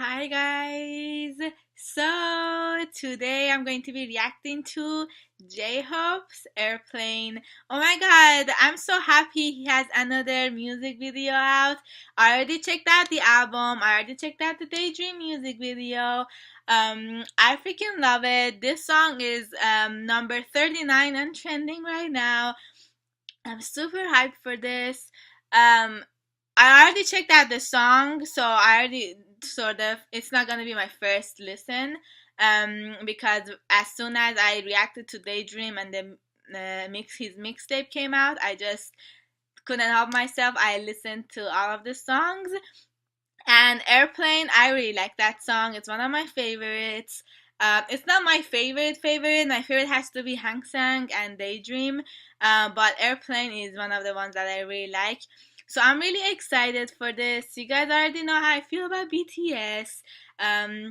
Hi guys! So today I'm going to be reacting to J-Hope's Airplane. Oh my god, I'm so happy he has another music video out. I already checked out the album, I already checked out the Daydream music video. I freaking love it. This song is number 39 and trending right now. I'm super hyped for this. Um, I already checked out the song, so I already sort of it's not gonna be my first listen. Because as soon as I reacted to Daydream and the his mixtape came out, I just couldn't help myself. I listened to all of the songs, and Airplane, I really like that song. It's one of my favorites. It's not my favorite. My favorite has to be Hang Sang and Daydream. But Airplane is one of the ones that I really like. So I'm really excited for this. You guys already know how I feel about BTS. I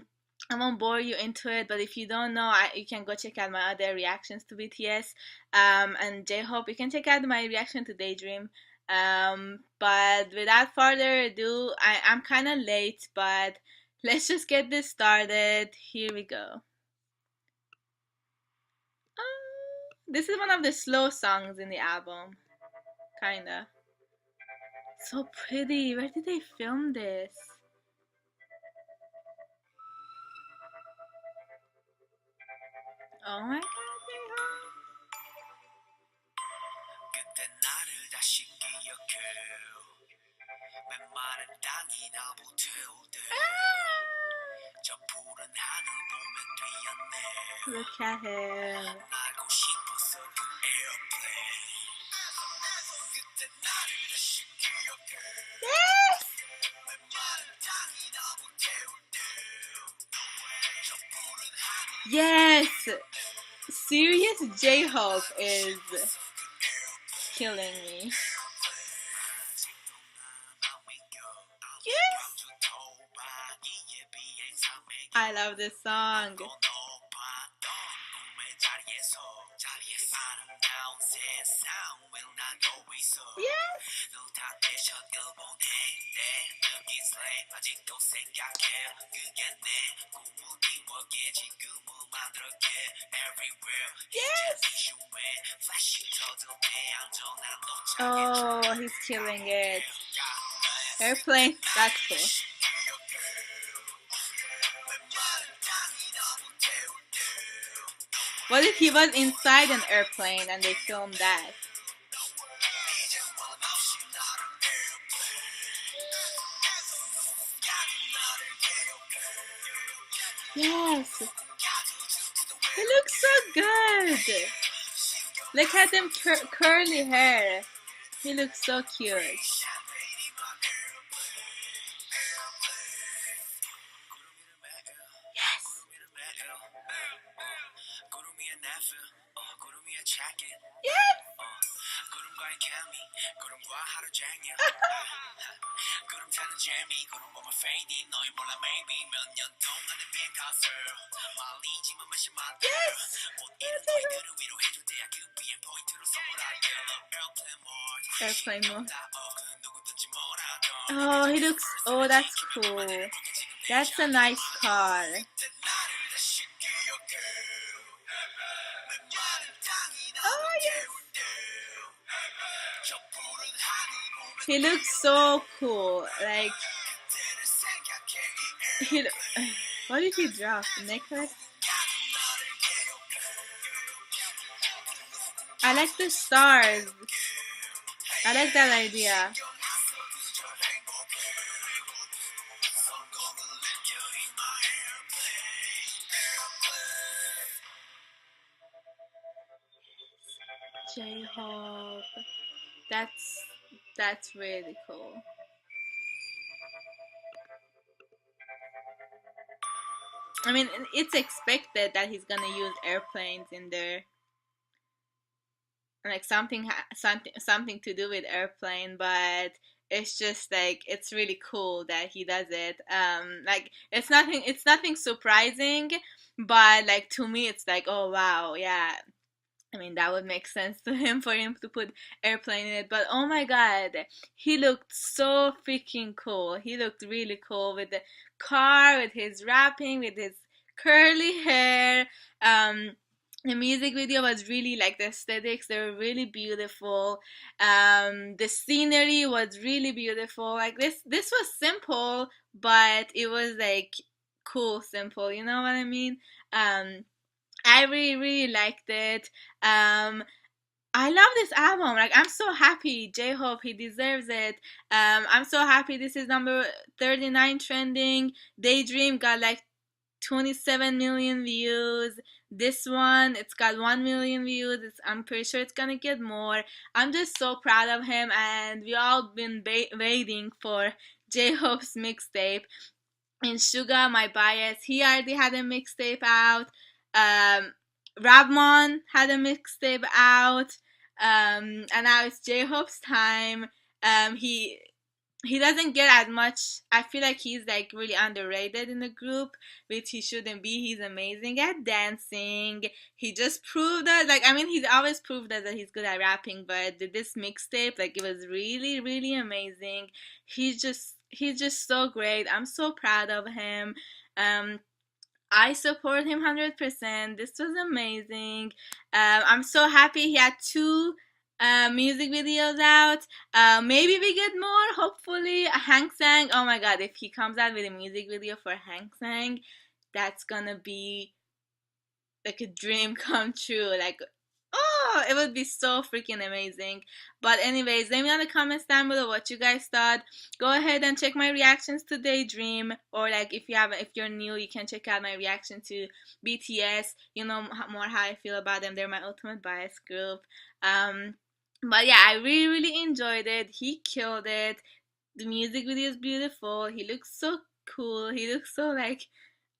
won't bore you into it, but if you don't know, you can go check out my other reactions to BTS. And J-Hope, you can check out my reaction to Daydream. But without further ado, I'm kind of late, but let's just get this started. Here we go. This is one of the slow songs in the album, kinda. So pretty. Where did they film this? Oh my god, look at him. Yes! Yes! Serious J-Hope is killing me. Yes! I love this song. Yes! Yes! Oh, he's killing it. Airplane, that's cool. What if he was inside an airplane and they filmed that? Yes! He looks so good! Look at them curly hair. He looks so cute. Yes! Yes! Airplane mode. Oh, he looks. Oh, that's cool. That's a nice car. Oh, yes. He looks so cool. Like, he. What did he drop? Necklace? I like the stars. I like that idea. J-Hope. That's really cool. I mean, it's expected that he's gonna use airplanes in there, like something to do with airplane, but it's just like it's really cool that he does it. Like it's nothing surprising, but like to me it's like, oh wow, yeah, I mean, that would make sense to him for him to put airplane in it. But oh my god, he looked so freaking cool. He looked really cool with the car, with his rapping, with his curly hair. Um, the music video was really like the aesthetics, they were really beautiful. The scenery was really beautiful. Like this was simple, but it was like cool, simple. You know what I mean? Um, I really, really liked it. Um, I love this album. Like, I'm so happy. J Hope, he deserves it. I'm so happy this is number 39 trending. Daydream got like 27 million views. This one, it's got 1 million views. I'm pretty sure it's gonna get more. I'm just so proud of him, and we all been waiting for J Hope's mixtape. And Suga, my bias, he already had a mixtape out. Um, Rabmon had a mixtape out. And now it's J Hope's time. He doesn't get as much. I feel like he's like really underrated in the group, which he shouldn't be. He's amazing at dancing. He just proved that. Like, I mean, he's always proved that he's good at rapping, but this mixtape, like, it was really, really amazing. He's just so great. I'm so proud of him. Um, I support him 100%. This was amazing. I'm so happy he had two music videos out. Maybe we get more, hopefully. Hang Sang. Oh my god, if he comes out with a music video for Hang Sang, that's gonna be like a dream come true. Like, oh, it would be so freaking amazing. But anyways, let me know in the comments down below what you guys thought. Go ahead and check my reactions to Daydream, or like if you're new, you can check out my reaction to BTS. You know more how I feel about them. They're my ultimate bias group. Um, but yeah, I really really enjoyed it. He killed it. The music video is beautiful. He looks so cool. He looks so like,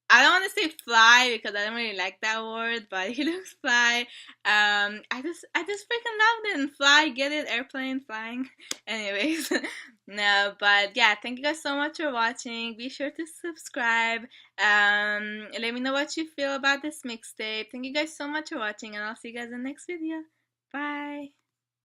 I don't want to say fly because I don't really like that word, but he looks fly. I just freaking loved it. And fly, get it? Airplane, flying. Anyways, no, but yeah, thank you guys so much for watching. Be sure to subscribe. Let me know what you feel about this mixtape. Thank you guys so much for watching, and I'll see you guys in the next video. Bye.